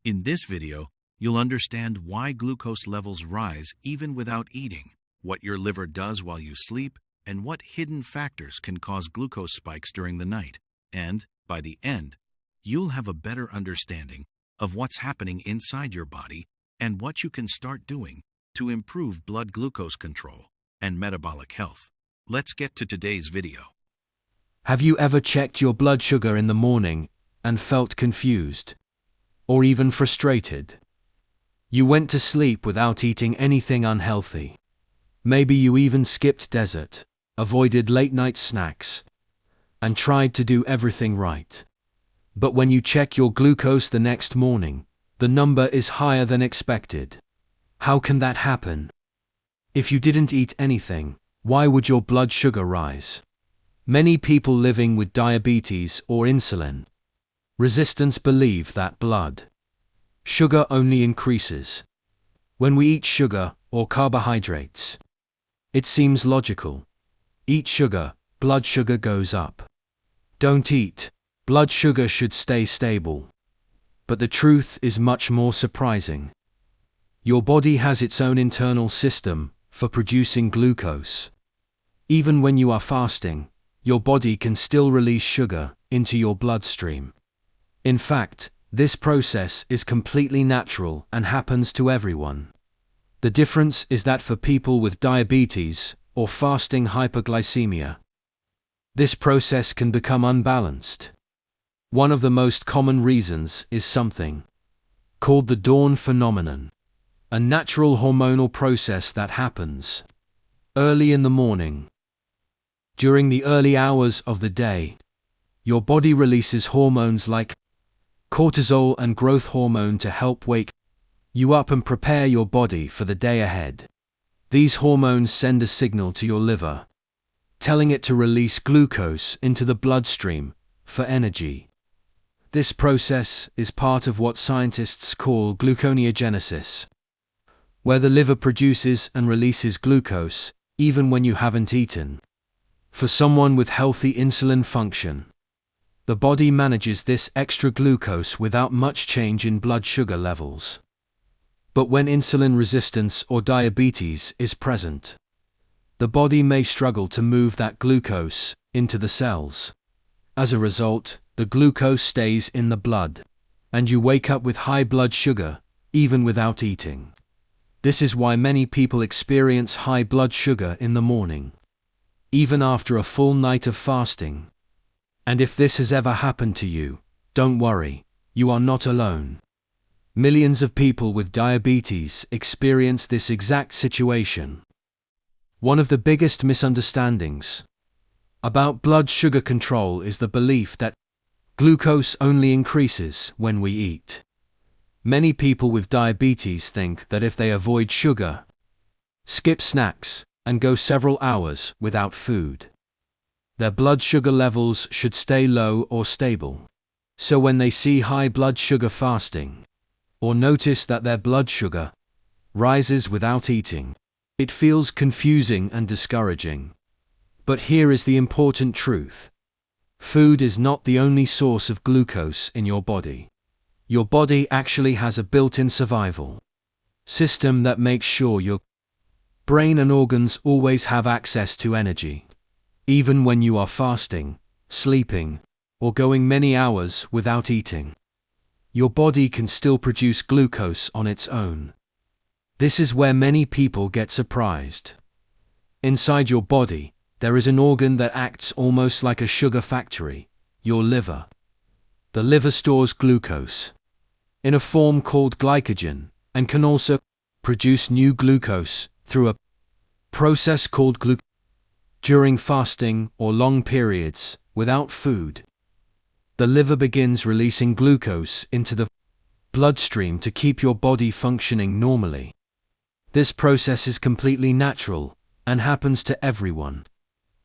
In this video, you'll understand why glucose levels rise even without eating, what your liver does while you sleep, and what hidden factors can cause glucose spikes during the night. And, by the end, you'll have a better understanding of what's happening inside your body and what you can start doing to improve blood glucose control and metabolic health. Let's get to today's video. Have you ever checked your blood sugar in the morning and felt confused? Or even frustrated? You went to sleep without eating anything unhealthy. Maybe you even skipped dessert, avoided late-night snacks, and tried to do everything right. But when you check your glucose the next morning, the number is higher than expected. How can that happen? If you didn't eat anything, why would your blood sugar rise? Many people living with diabetes or insulin resistance believe that blood sugar only increases when we eat sugar or carbohydrates. It seems logical. Eat sugar, blood sugar goes up. Don't eat, blood sugar should stay stable. But the truth is much more surprising. Your body has its own internal system for producing glucose. Even when you are fasting, your body can still release sugar into your bloodstream. In fact, this process is completely natural and happens to everyone. The difference is that for people with diabetes or fasting hyperglycemia, this process can become unbalanced. One of the most common reasons is something called the dawn phenomenon, a natural hormonal process that happens early in the morning. During the early hours of the day, your body releases hormones like cortisol and growth hormone to help wake you up and prepare your body for the day ahead. These hormones send a signal to your liver, telling it to release glucose into the bloodstream for energy. This process is part of what scientists call gluconeogenesis, where the liver produces and releases glucose even when you haven't eaten. For someone with healthy insulin function, the body manages this extra glucose without much change in blood sugar levels. But when insulin resistance or diabetes is present, the body may struggle to move that glucose into the cells. As a result, the glucose stays in the blood, and you wake up with high blood sugar, even without eating. This is why many people experience high blood sugar in the morning, even after a full night of fasting. And if this has ever happened to you, don't worry, you are not alone. Millions of people with diabetes experience this exact situation. One of the biggest misunderstandings about blood sugar control is the belief that glucose only increases when we eat. Many people with diabetes think that if they avoid sugar, skip snacks, and go several hours without food, their blood sugar levels should stay low or stable. So when they see high blood sugar fasting, or notice that their blood sugar rises without eating, it feels confusing and discouraging. But here is the important truth. Food is not the only source of glucose in your body. Your body actually has a built-in survival system that makes sure your brain and organs always have access to energy. Even when you are fasting, sleeping, or going many hours without eating, your body can still produce glucose on its own. This is where many people get surprised. Inside your body, there is an organ that acts almost like a sugar factory, your liver. The liver stores glucose in a form called glycogen, and can also produce new glucose through a process called gluconeogenesis. During fasting or long periods without food, the liver begins releasing glucose into the bloodstream to keep your body functioning normally. This process is completely natural and happens to everyone.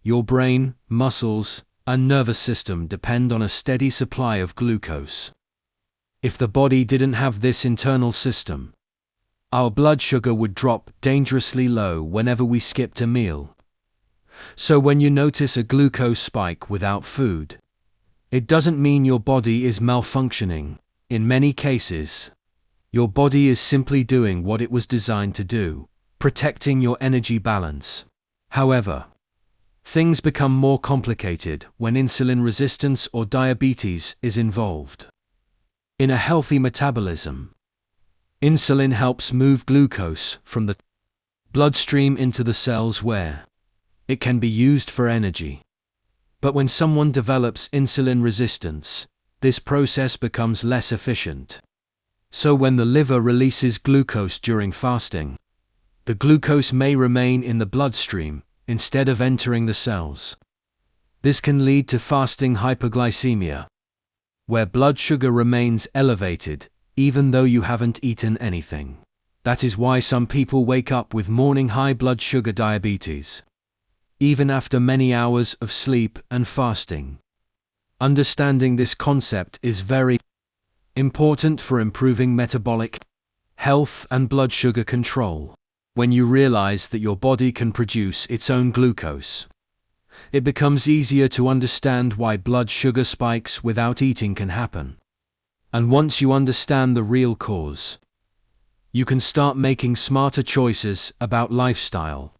Your brain, muscles, and nervous system depend on a steady supply of glucose. If the body didn't have this internal system, our blood sugar would drop dangerously low whenever we skipped a meal. So when you notice a glucose spike without food, it doesn't mean your body is malfunctioning. In many cases, Your body is simply doing what it was designed to do, protecting your energy balance. However, things become more complicated when insulin resistance or diabetes is involved. In a healthy metabolism, insulin helps move glucose from the bloodstream into the cells where it can be used for energy. But when someone develops insulin resistance, this process becomes less efficient. So when the liver releases glucose during fasting, the glucose may remain in the bloodstream instead of entering the cells. This can lead to fasting hypoglycemia, where blood sugar remains elevated even though you haven't eaten anything. That is why some people wake up with morning high blood sugar diabetes, even after many hours of sleep and fasting. Understanding this concept is very important for improving metabolic health and blood sugar control. When you realize that your body can produce its own glucose, it becomes easier to understand why blood sugar spikes without eating can happen. And once you understand the real cause, you can start making smarter choices about lifestyle,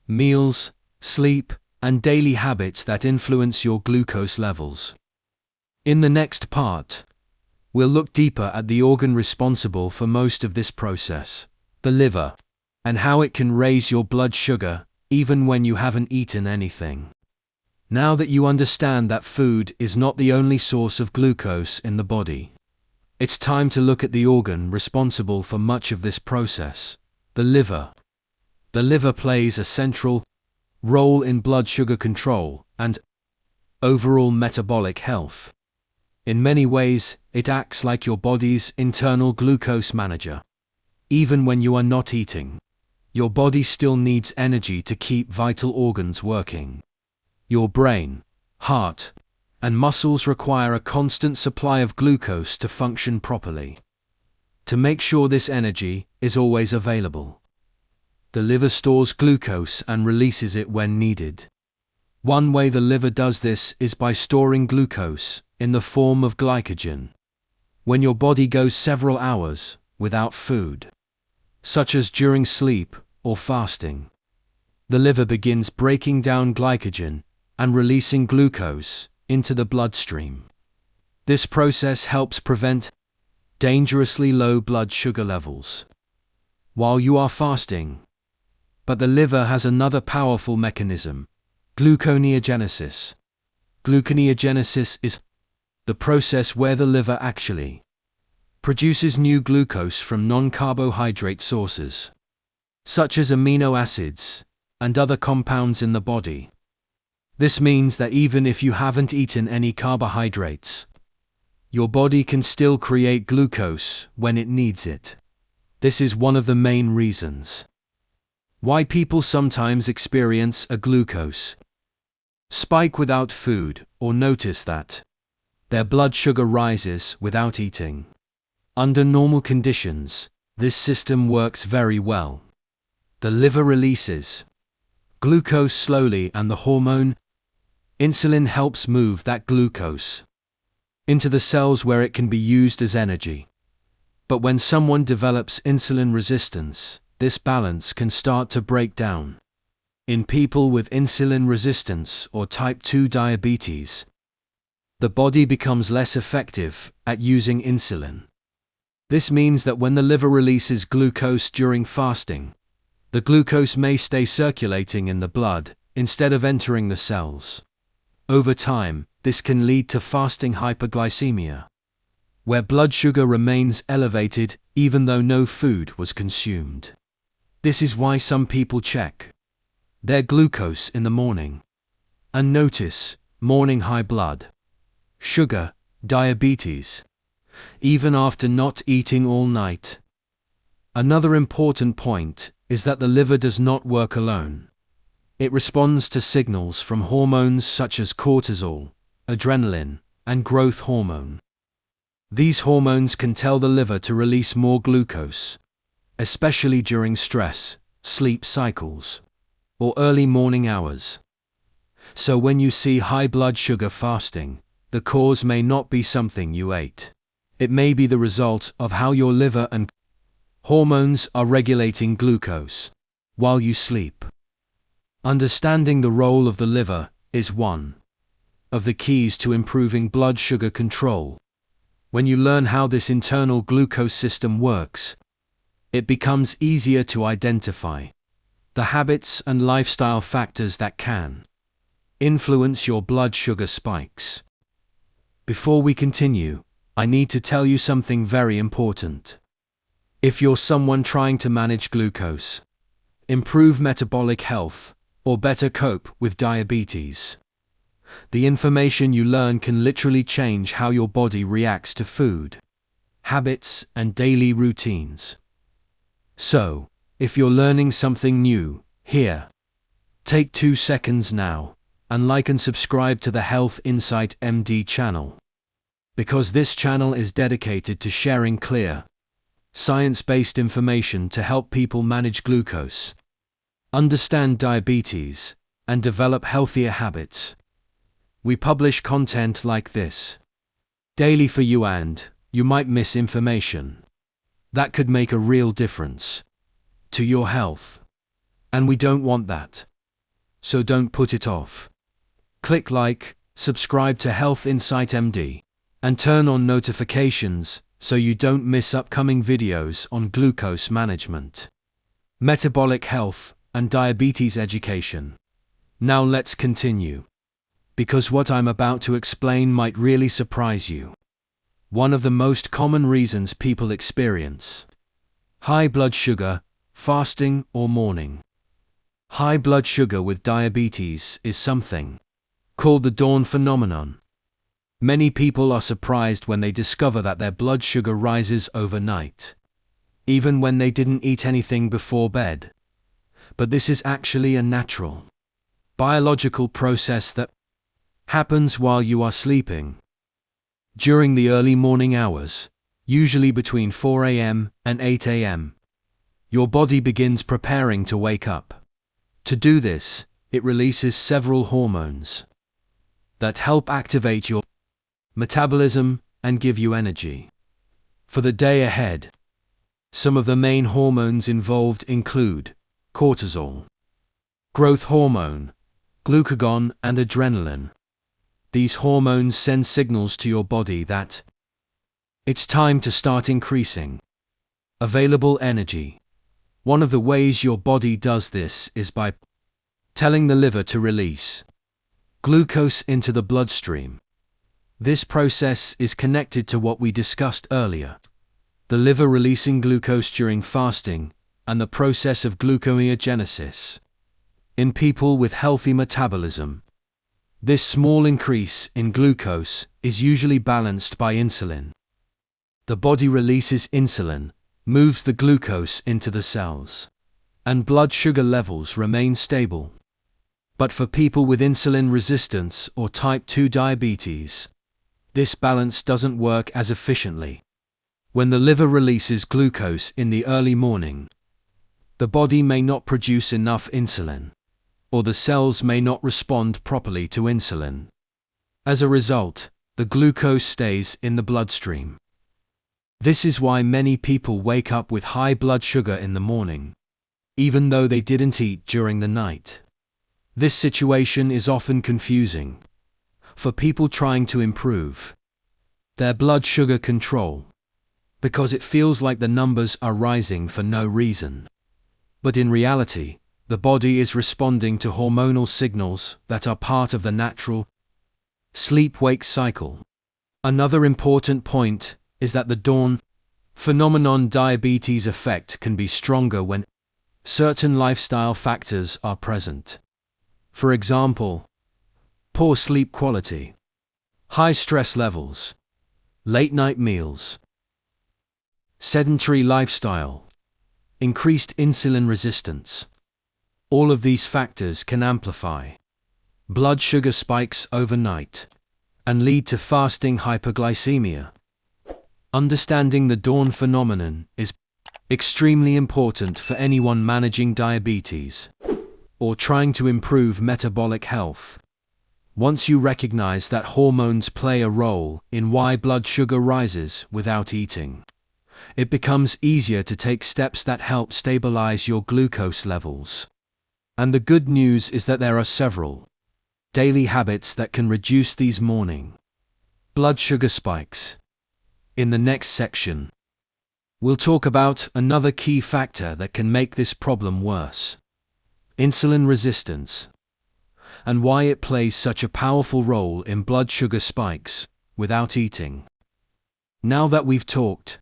meals, sleep, and daily habits that influence your glucose levels. In the next part, we'll look deeper at the organ responsible for most of this process, the liver, and how it can raise your blood sugar even when you haven't eaten anything. Now that you understand that food is not the only source of glucose in the body, it's time to look at the organ responsible for much of this process, the liver. The liver plays a central role in blood sugar control and overall metabolic health. In many ways, it acts like your body's internal glucose manager. Even when you are not eating, your body still needs energy to keep vital organs working. Your brain, heart, and muscles require a constant supply of glucose to function properly. To make sure this energy is always available, the liver stores glucose and releases it when needed. One way the liver does this is by storing glucose in the form of glycogen. When your body goes several hours without food, such as during sleep or fasting, the liver begins breaking down glycogen and releasing glucose into the bloodstream. This process helps prevent dangerously low blood sugar levels while you are fasting. But the liver has another powerful mechanism, gluconeogenesis. Gluconeogenesis is the process where the liver actually produces new glucose from non-carbohydrate sources, such as amino acids and other compounds in the body. This means that even if you haven't eaten any carbohydrates, your body can still create glucose when it needs it. This is one of the main reasons why people sometimes experience a glucose spike without food or notice that their blood sugar rises without eating. Under normal conditions, this system works very well. The liver releases glucose slowly and the hormone insulin helps move that glucose into the cells where it can be used as energy. But when someone develops insulin resistance, this balance can start to break down. In people with insulin resistance or type 2 diabetes, the body becomes less effective at using insulin. This means that when the liver releases glucose during fasting, the glucose may stay circulating in the blood instead of entering the cells. Over time, this can lead to fasting hypoglycemia, where blood sugar remains elevated even though no food was consumed. This is why some people check their glucose in the morning and notice morning high blood sugar, diabetes, even after not eating all night. Another important point is that the liver does not work alone. It responds to signals from hormones such as cortisol, adrenaline, and growth hormone. These hormones can tell the liver to release more glucose, especially during stress, sleep cycles, or early morning hours. So when you see high blood sugar fasting, the cause may not be something you ate. It may be the result of how your liver and hormones are regulating glucose while you sleep. Understanding the role of the liver is one of the keys to improving blood sugar control. When you learn how this internal glucose system works, it becomes easier to identify the habits and lifestyle factors that can influence your blood sugar spikes. Before we continue, I need to tell you something very important. If you're someone trying to manage glucose, improve metabolic health, or better cope with diabetes, the information you learn can literally change how your body reacts to food, habits, and daily routines. So, if you're learning something new here, take 2 seconds now and like and subscribe to the Health Insight MD channel, because this channel is dedicated to sharing clear, science-based information to help people manage glucose, understand diabetes, and develop healthier habits. We publish content like this daily for you, and you might miss information that could make a real difference to your health. And we don't want that. So don't put it off. Click like, subscribe to Health Insight MD, and turn on notifications so you don't miss upcoming videos on glucose management, metabolic health, and diabetes education. Now let's continue, because what I'm about to explain might really surprise you. One of the most common reasons people experience high blood sugar, fasting, or mourning. High blood sugar with diabetes is something called the dawn phenomenon. Many people are surprised when they discover that their blood sugar rises overnight, even when they didn't eat anything before bed. But this is actually a natural, biological process that happens while you are sleeping. During the early morning hours, usually between 4 a.m. and 8 a.m., your body begins preparing to wake up. To do this, it releases several hormones that help activate your metabolism and give you energy for the day ahead. Some of the main hormones involved include cortisol, growth hormone, glucagon, and adrenaline. These hormones send signals to your body that it's time to start increasing available energy. One of the ways your body does this is by telling the liver to release glucose into the bloodstream. This process is connected to what we discussed earlier, the liver releasing glucose during fasting, and the process of gluconeogenesis. In people with healthy metabolism, this small increase in glucose is usually balanced by insulin. The body releases insulin, moves the glucose into the cells, and blood sugar levels remain stable. But for people with insulin resistance or type 2 diabetes, this balance doesn't work as efficiently. When the liver releases glucose in the early morning, the body may not produce enough insulin, or the cells may not respond properly to insulin. As a result, the glucose stays in the bloodstream. This is why many people wake up with high blood sugar in the morning, even though they didn't eat during the night. This situation is often confusing for people trying to improve their blood sugar control, because it feels like the numbers are rising for no reason. But in reality, the body is responding to hormonal signals that are part of the natural sleep-wake cycle. Another important point is that the dawn phenomenon diabetes effect can be stronger when certain lifestyle factors are present. For example, poor sleep quality, high stress levels, late-night meals, sedentary lifestyle, increased insulin resistance. All of these factors can amplify blood sugar spikes overnight and lead to fasting hyperglycemia. Understanding the dawn phenomenon is extremely important for anyone managing diabetes or trying to improve metabolic health. Once you recognize that hormones play a role in why blood sugar rises without eating, it becomes easier to take steps that help stabilize your glucose levels. And the good news is that there are several daily habits that can reduce these morning blood sugar spikes. In the next section, we'll talk about another key factor that can make this problem worse: insulin resistance, and why it plays such a powerful role in blood sugar spikes without eating. Now that we've talked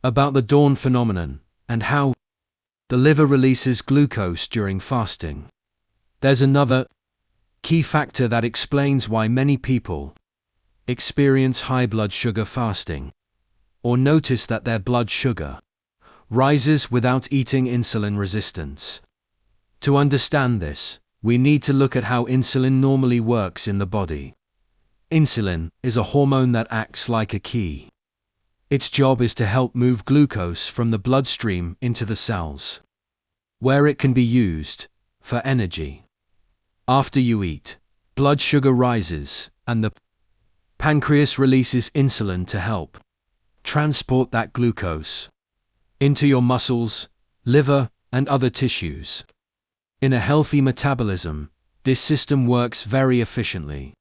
about the dawn phenomenon and how the liver releases glucose during fasting, there's another key factor that explains why many people experience high blood sugar fasting, or notice that their blood sugar rises without eating: insulin resistance. To understand this, we need to look at how insulin normally works in the body. Insulin is a hormone that acts like a key. Its job is to help move glucose from the bloodstream into the cells, where it can be used for energy. After you eat, blood sugar rises, and the pancreas releases insulin to help transport that glucose into your muscles, liver, and other tissues. In a healthy metabolism, this system works very efficiently.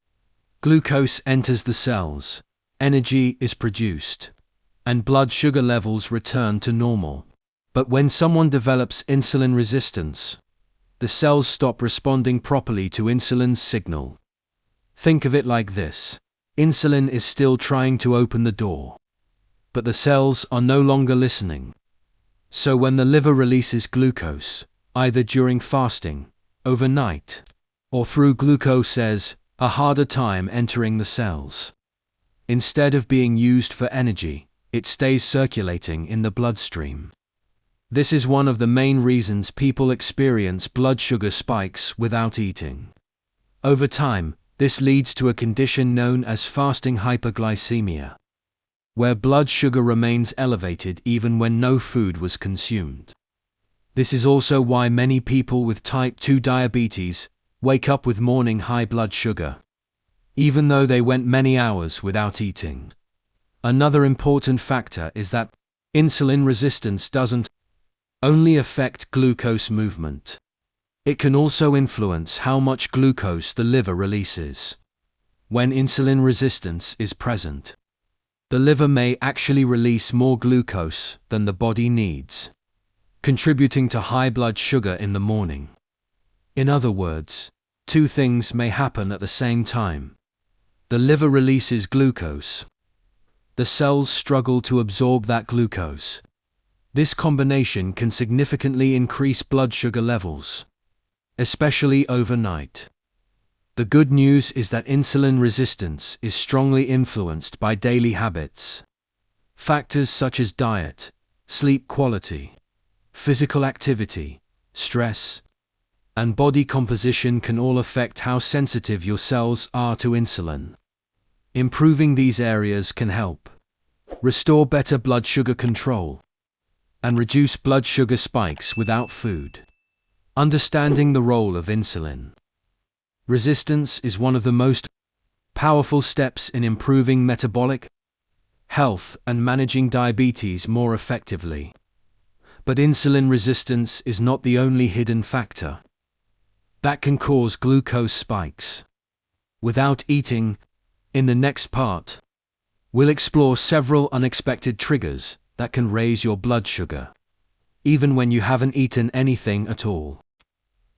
Glucose enters the cells, energy is produced, and blood sugar levels return to normal. But when someone develops insulin resistance, the cells stop responding properly to insulin's signal. Think of it like this: insulin is still trying to open the door, but the cells are no longer listening. So when the liver releases glucose, either during fasting, overnight, or through glucose has a harder time entering the cells. Instead of being used for energy, it stays circulating in the bloodstream. This is one of the main reasons people experience blood sugar spikes without eating. Over time, this leads to a condition known as fasting hyperglycemia, where blood sugar remains elevated even when no food was consumed. This is also why many people with type 2 diabetes wake up with morning high blood sugar, even though they went many hours without eating. Another important factor is that insulin resistance doesn't only affect glucose movement. It can also influence how much glucose the liver releases. When insulin resistance is present, the liver may actually release more glucose than the body needs, contributing to high blood sugar in the morning. In other words, two things may happen at the same time. The liver releases glucose. The cells struggle to absorb that glucose. This combination can significantly increase blood sugar levels, especially overnight. The good news is that insulin resistance is strongly influenced by daily habits. Factors such as diet, sleep quality, physical activity, stress, and body composition can all affect how sensitive your cells are to insulin. Improving these areas can help restore better blood sugar control and reduce blood sugar spikes without food. Understanding the role of insulin resistance is one of the most powerful steps in improving metabolic health and managing diabetes more effectively. But insulin resistance is not the only hidden factor that can cause glucose spikes without eating. In the next part, we'll explore several unexpected triggers that can raise your blood sugar, even when you haven't eaten anything at all.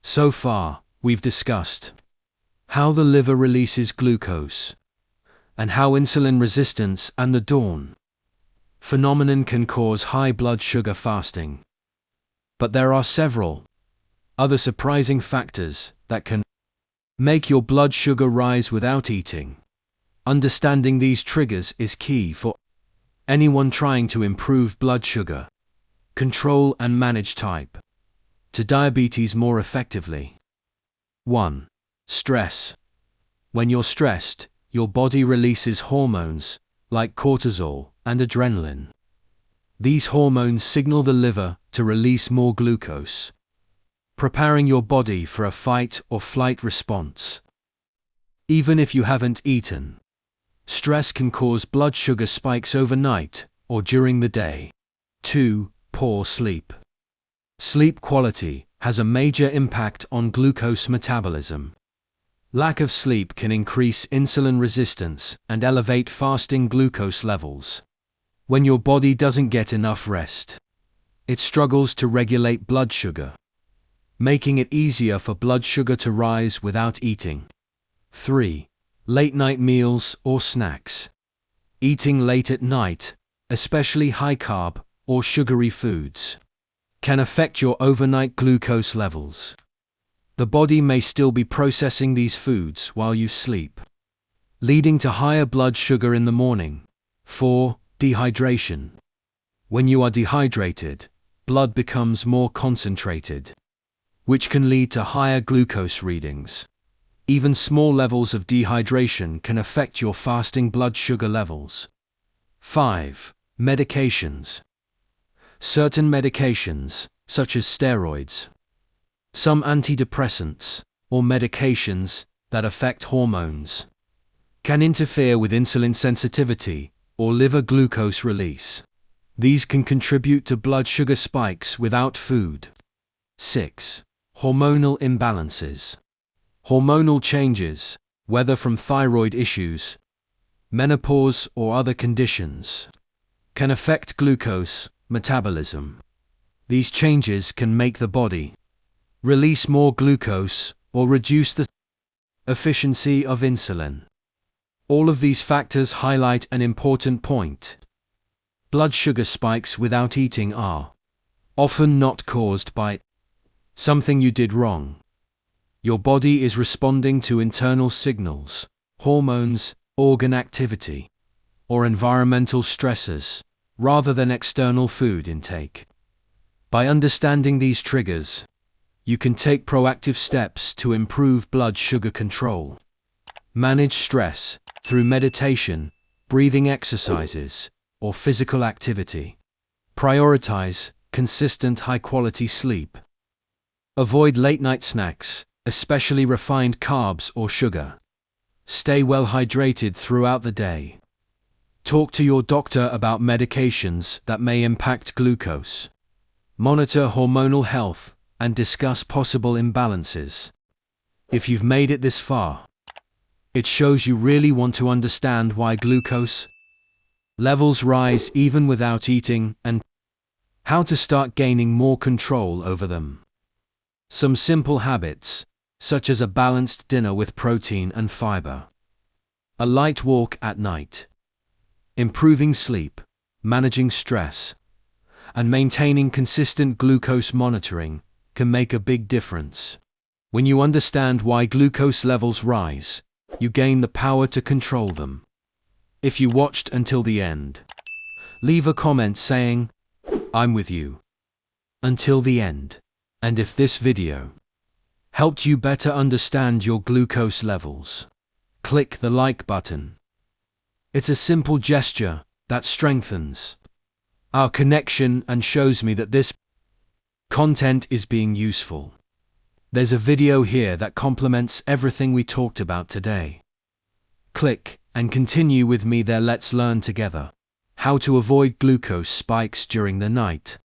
So far, we've discussed how the liver releases glucose, and how insulin resistance and the dawn phenomenon can cause high blood sugar fasting. But there are several other surprising factors that can make your blood sugar rise without eating. Understanding these triggers is key for anyone trying to improve blood sugar control and manage type 2 diabetes more effectively. 1. Stress. When you're stressed, your body releases hormones like cortisol and adrenaline. These hormones signal the liver to release more glucose, preparing your body for a fight or flight response. even if you haven't eaten. Stress can cause blood sugar spikes overnight or during the day. 2. Poor sleep. Sleep quality has a major impact on glucose metabolism. Lack of sleep can increase insulin resistance and elevate fasting glucose levels. When your body doesn't get enough rest, it struggles to regulate blood sugar, making it easier for blood sugar to rise without eating. 3. Late-night meals or snacks. Eating late at night, especially high-carb or sugary foods, can affect your overnight glucose levels. The body may still be processing these foods while you sleep, leading to higher blood sugar in the morning. 4. Dehydration. When you are dehydrated, blood becomes more concentrated, which can lead to higher glucose readings. Even small levels of dehydration can affect your fasting blood sugar levels. 5. Medications. Certain medications, such as steroids, some antidepressants, or medications that affect hormones, can interfere with insulin sensitivity or liver glucose release. These can contribute to blood sugar spikes without food. 6. Hormonal imbalances. Hormonal changes, whether from thyroid issues, menopause, or other conditions, can affect glucose metabolism. These changes can make the body release more glucose or reduce the efficiency of insulin. All of these factors highlight an important point. Blood sugar spikes without eating are often not caused by something you did wrong. Your body is responding to internal signals, hormones, organ activity, or environmental stressors, rather than external food intake. By understanding these triggers, you can take proactive steps to improve blood sugar control. Manage stress through meditation, breathing exercises, or physical activity. Prioritize consistent high-quality sleep. Avoid late-night snacks, especially refined carbs or sugar. Stay well hydrated throughout the day. Talk to your doctor about medications that may impact glucose. Monitor hormonal health and discuss possible imbalances. If you've made it this far, it shows you really want to understand why glucose levels rise even without eating and how to start gaining more control over them. Some simple habits, such as a balanced dinner with protein and fiber, a light walk at night, improving sleep, managing stress, and maintaining consistent glucose monitoring, can make a big difference. When you understand why glucose levels rise, you gain the power to control them. If you watched until the end, leave a comment saying, "I'm with you until the end." And if this video helped you better understand your glucose levels, click the like button. It's a simple gesture that strengthens our connection and shows me that this content is being useful. There's a video here that complements everything we talked about today. Click and continue with me there. Let's learn together how to avoid glucose spikes during the night.